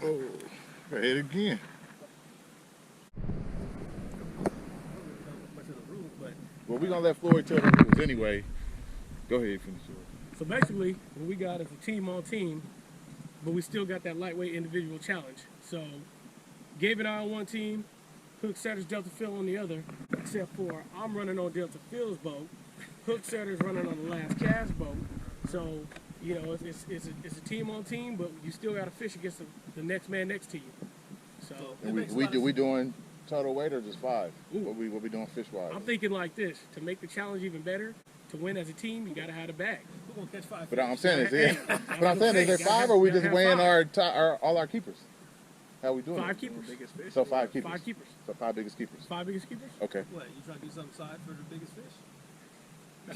Oh, go ahead again. Well, we're going to let Floyd tell the rules anyway. Go ahead, finish it. So basically, what we got is a team on team, but we still got that lightweight individual challenge. So, Gabe and I on one team, Hook Setter's Delta Phil on the other, except for I'm running on Delta Phil's boat, Hook Setter's running on the Last Kast boat. So, you know, it's a team on team, but you still got to fish against the next man next to you. So, we doing total weight or just 5? What we doing fish wise? I'm thinking like this: to make the challenge even better, to win as a team, you got to have a bag. We're gonna catch 5. But I'm saying is there 5 or we just weighing all our keepers? How we doing? 5 keepers. So 5 keepers. 5 keepers. So 5 biggest keepers. 5 biggest keepers. Okay. What, you trying to do something side for the biggest fish?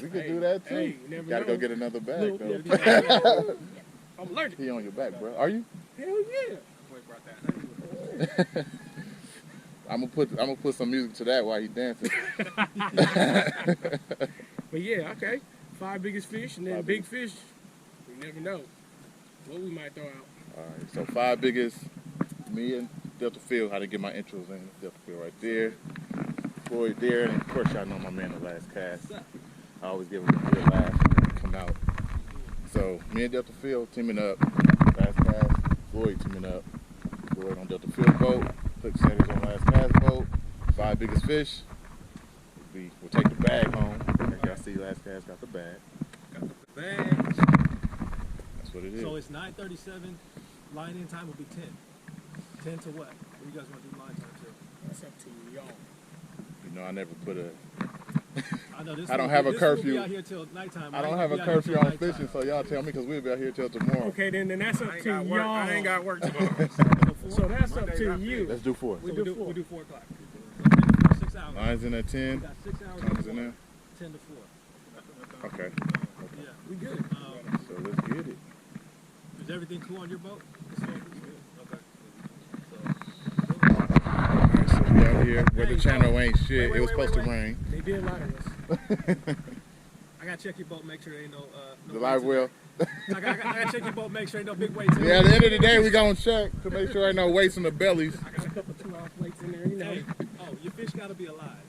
We could do that too. Hey, you never gotta know. go get another bag though. I'm allergic. He on your back, bro. Are you? Hell yeah. Boy brought that. I'm gonna put some music to that while he's dancing. But yeah, okay. 5 biggest fish, and then big fish. We never know what we might throw out. All right. So 5 biggest. Me and Delta Phil. How to get my intros in. Delta Phil right there. Floyd there, and of course y'all know my man the Last Kast. I always give him a good laugh when he come out. So me and Delta Phil teaming up. Last Kast. Floyd teaming up. Floyd on Delta Phil boat. Hook Setters on Last Kast boat. 5 biggest fish. We'll take the bag home. As y'all see, Last Kast got the bag. Got the bags. That's what it is. So it's 9:37. Line in time will be 10. 10 to what? What do you guys want to do line time to? That's up to y'all. You know, I never put a. I know this. I don't have a curfew. We'll be out here till nighttime. I don't have a curfew on fishing, so y'all tell me because we'll be out here till tomorrow. Okay, then that's up to y'all. I ain't got work tomorrow. So that's up to you. Let's do 4. We do 4 o'clock. 6 hours. Line's in at 10. We got 6 hours. Time's in there. 10 to 4. Okay. Yeah. We good. So let's get it. Is everything cool on your boat? Okay. Alright, so we out here. Weather channel ain't shit. It was supposed to rain. They did lie to us. I gotta check your boat, make sure there ain't no The live well. I gotta check your boat, make sure ain't no big weights in Yeah, at the end of the day, we gonna check to make sure ain't no weights in the bellies. I got a couple 2-ounce weights in there, you know. Hey, oh, your fish gotta be alive.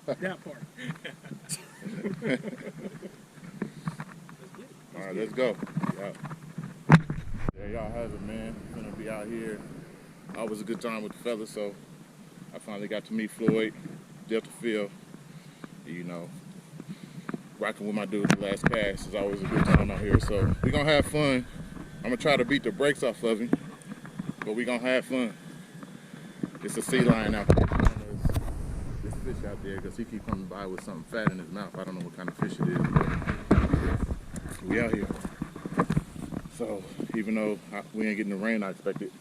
That part. All right, let's go. There y'all have it, man. Gonna be out here. Always a good time with the fellas, so I finally got to meet Floyd, Delta Phil. You know, rocking with my dude, the Last Kast, is always a good time out here. So we gonna have fun. I'm gonna try to beat the brakes off of him, but we gonna have fun. It's a sea lion out there. This fish out there, because he keep coming by with something fat in his mouth. I don't know what kind of fish it is, but we out here. So even though we ain't getting the rain I expected,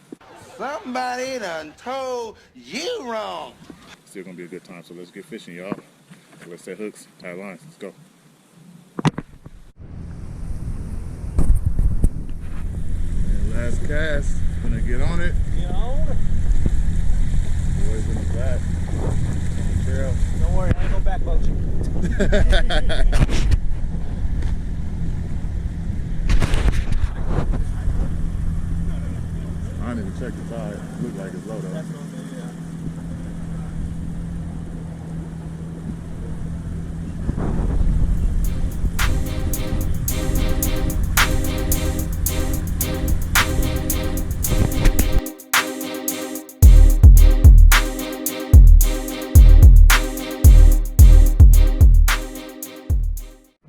Somebody done told you wrong. still gonna be a good time. So let's get fishing, y'all. So let's set hooks, tie lines. Let's go. And Last Kast, gonna get on it. Get on it. Boys in the back. On the trail. Don't worry, I ain't gonna backboat you. I didn't even check the tide. Look like it's low though. That's what I'm saying, yeah.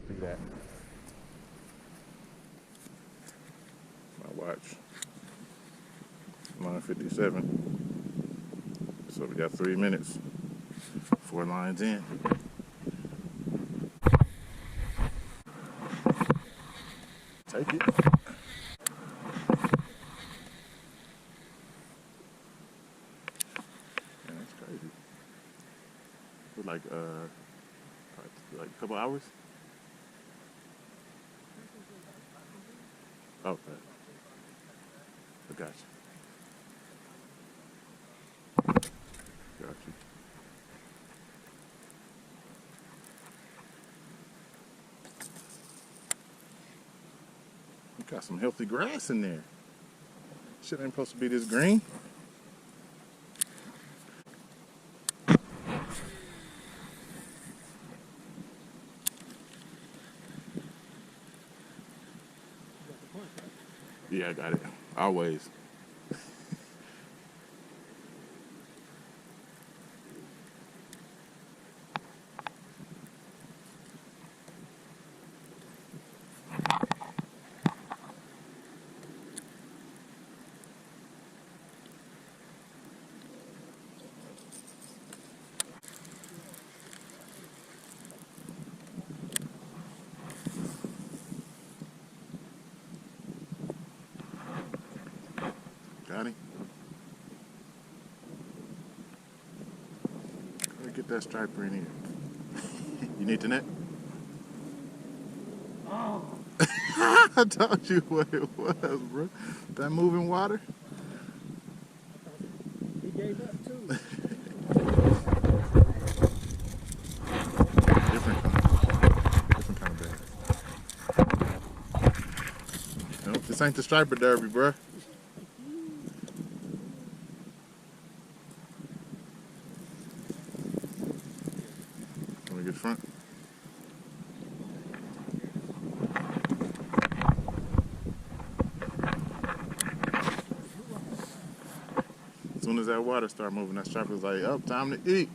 See that? My watch. 9:57. So we got 3 minutes. 4 lines in. Take it. Man, that's crazy. It was like a couple hours. Okay. I got you. Got you. You got some healthy grass in there. Shit ain't supposed to be this green. Yeah, I got it. Always. Got him. Let me get that striper in here. You need the net? Oh, I told you what it was, bro. That moving water. he gave up too. Different kind of bag. Nope, this ain't the striper derby, bro. Let me get front. As soon as that water start moving, that striper's like, oh, time to eat.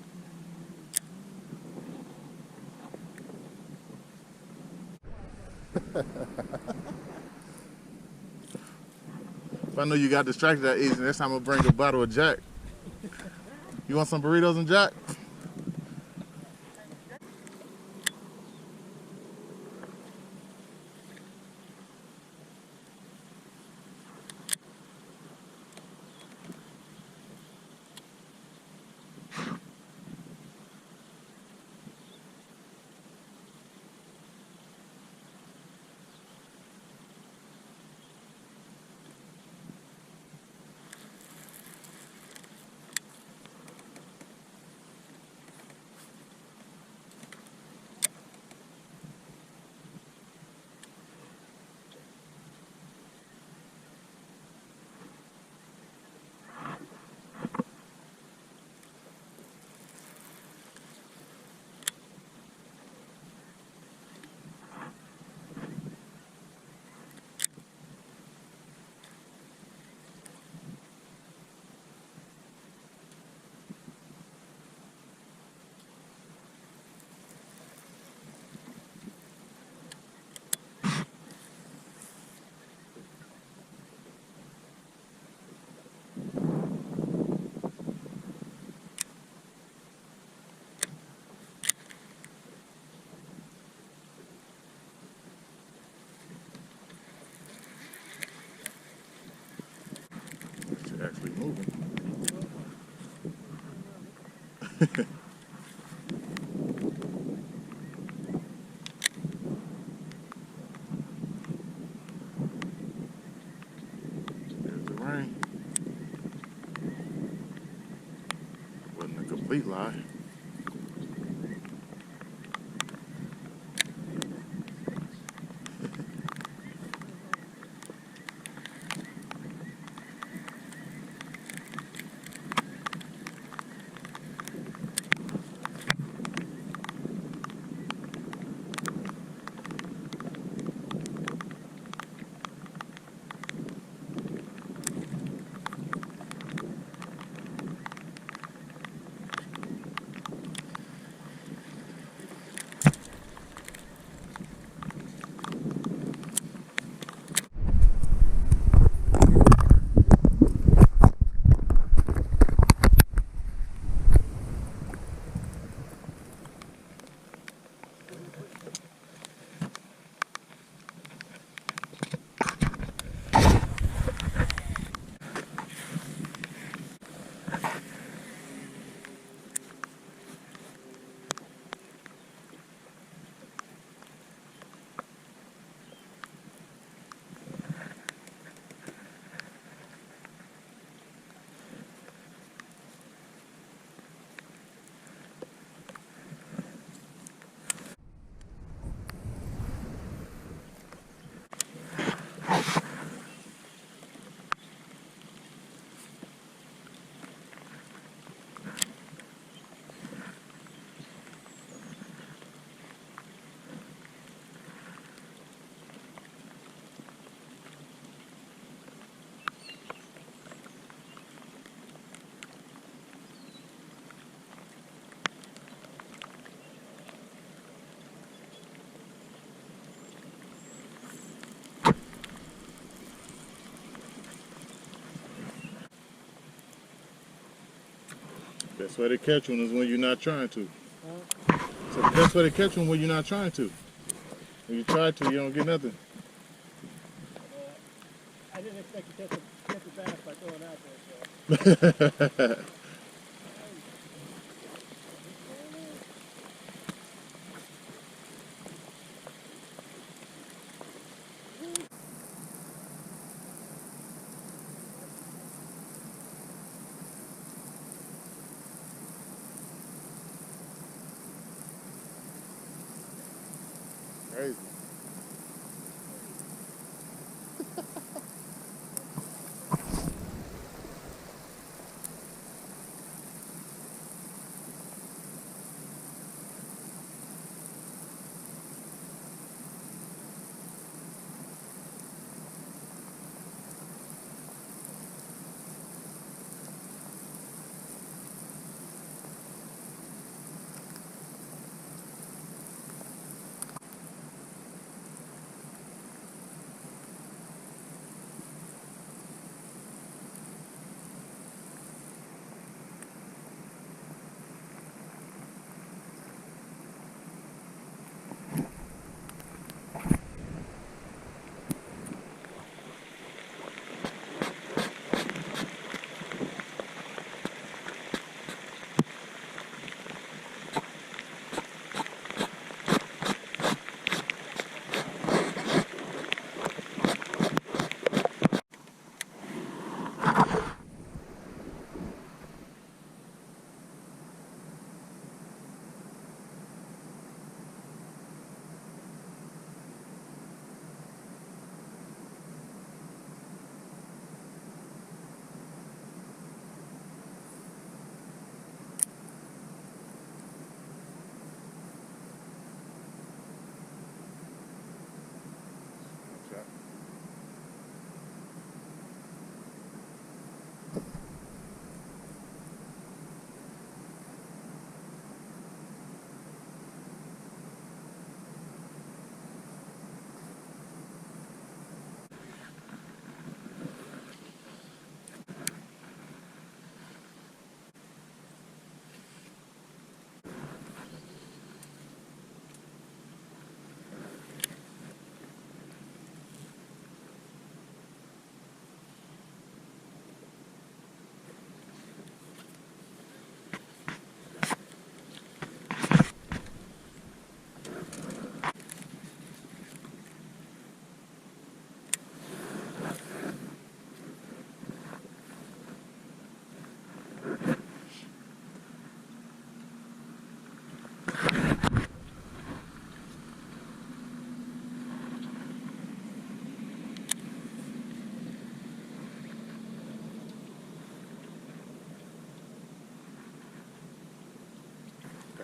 If I knew you got distracted that easy, next time I'll bring a bottle of Jack. You want some burritos and Jack? It's actually moving. There's the rain. Wasn't a complete lie. Best way to catch one is when you're not trying to. So the best way to catch one when you're not trying to. When you try to, you don't get nothing. I didn't expect to catch a bass by throwing out there, so. Crazy.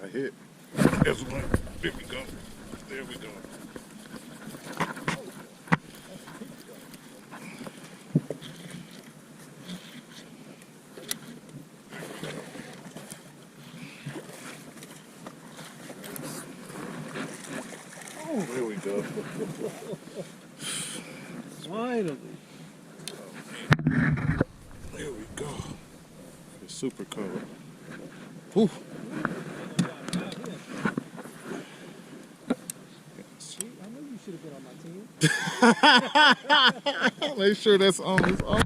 Got hit. There's one. There we go. There we go. Oh, there we go. Finally. There we go. It's super cold. Whew. See, I know you should have been on my team. Make sure that's on. It's on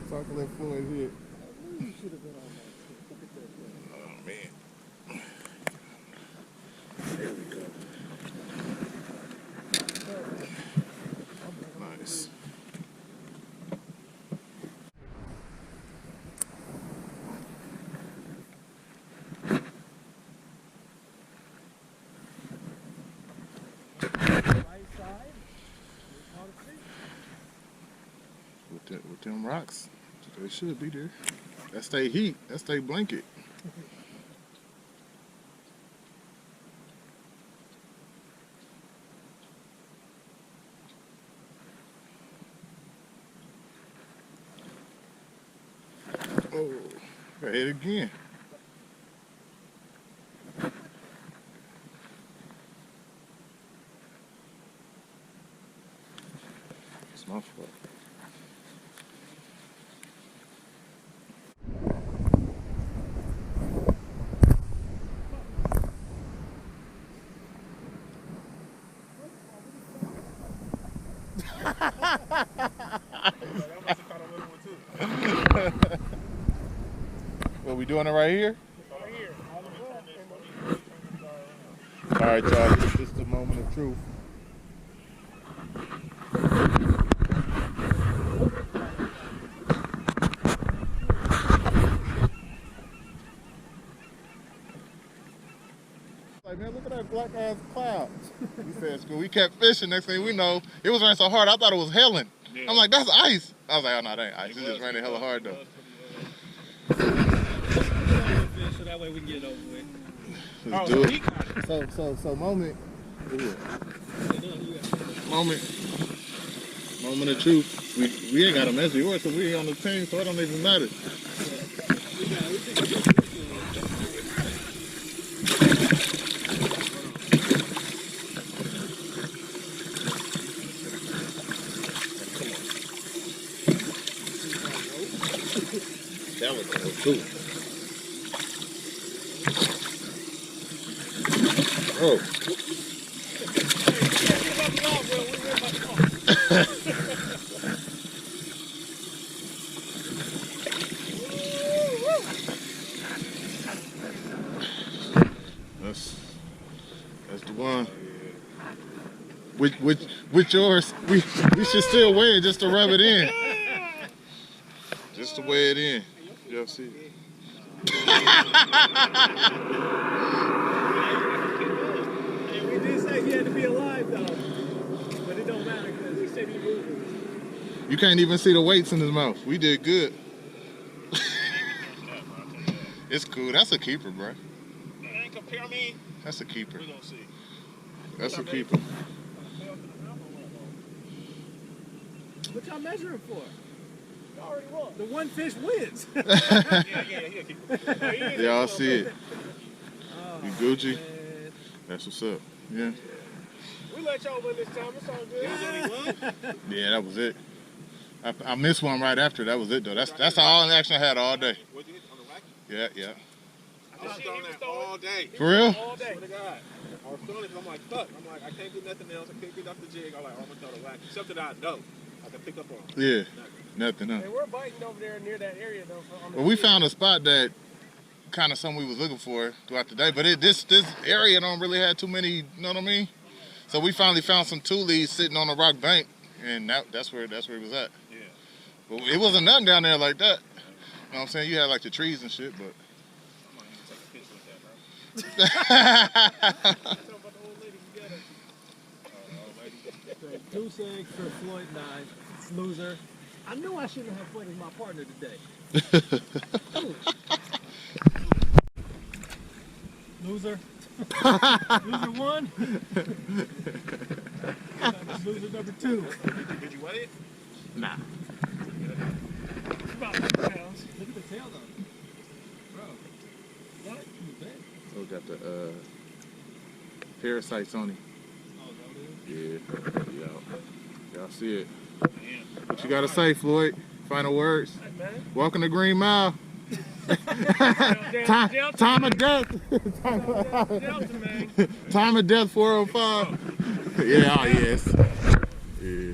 so I can let Floyd hit. I knew you should have been on my team. Look at that thing. Oh, man. There we go. Nice. Right side. With them rocks, they should be there. That's their heat. That's their blanket. Oh, got hit again. It's my fault. we doing it right here? Right here. All right, y'all. This is the moment of truth. Like, man, look at that black ass cloud. We said, "School." We kept fishing. Next thing we know, it was raining so hard, I thought it was hailing. Yeah. I'm like, that's ice. I was like, oh no, that ain't ice. It's just raining hella hard though. So that way we can get it over with. Let's do it. So moment. Moment of truth. We ain't got a message yours, so we ain't on the team, so it don't even matter. That was cool too. Oh. That's the one. With yours, we should still weigh it just to rub it in. Just to weigh it in. Y'all see it. Hey, we did say he had to be alive though, but it don't matter because he said he moving. You can't even see the weights in his mouth. We did good. It's cool. That's a keeper, bro. Ain't compare me. That's a keeper. We gonna see. That's a keeper. What y'all measuring for? You already won. The one fish wins. Y'all see it. Oh, You Gucci? man. That's what's up. Yeah. We let y'all win this time. It's all good. Yeah, that was it. I missed one right after. That was it though. That's all action I had all day. What you hit on the rack? Yeah, yeah. I was throwing that all day. For real? All day. Swear to God. I was throwing it 'cause I'm like, fuck. I'm like, I can't do nothing else. I can't get off the jig. I'm like, oh, I'm gonna throw the whack. Something I know I can pick up on. Yeah. Nothing, huh? And we're biting over there near that area though. Well, we found a spot that kind of something we was looking for throughout the day, but this area don't really have too many, you know what I mean? So we finally found some tules sitting on a rock bank, and that's where it was at. Yeah. But it wasn't nothing down there like that. You know what I'm saying? You had like the trees and shit, but. Goose egg for Floyd and I. Loser. I knew I shouldn't have Floyd as my partner today. Loser. Loser one. Loser number two. Did you weigh it? Nah. It's about 100 pounds. Look at the tail though. Bro. What? Oh, got the parasites on him. Oh, that is? Yeah. Y'all see it. What you gotta say, Floyd? Final words. Hey, man. Walking the Green Mile. Time of death. Delta, man. Time of death 405. Yeah, oh yes. Yeah.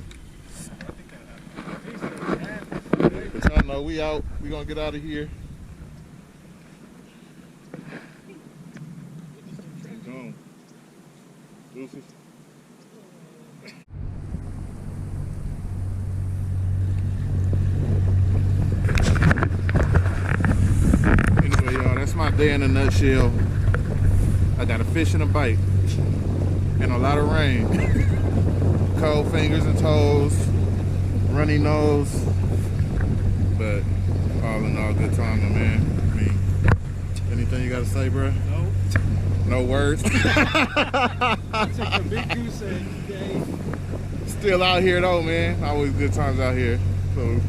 But y'all know we out. We gonna get out of here. Gone. Deuces. Anyway, y'all, that's my day in a nutshell. I got a fish and a bite. And a lot of rain. Cold fingers and toes. Runny nose. But all in all, good time, my man. I mean, anything you gotta say, bro? No. No words? Took a big goose egg today. Still out here though, man. Always good times out here. So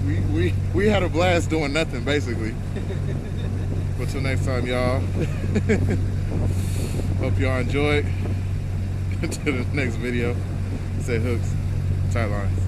we had a blast doing nothing, basically. But till next time, y'all. Hope y'all enjoyed. Until the next video, say hooks, tight lines.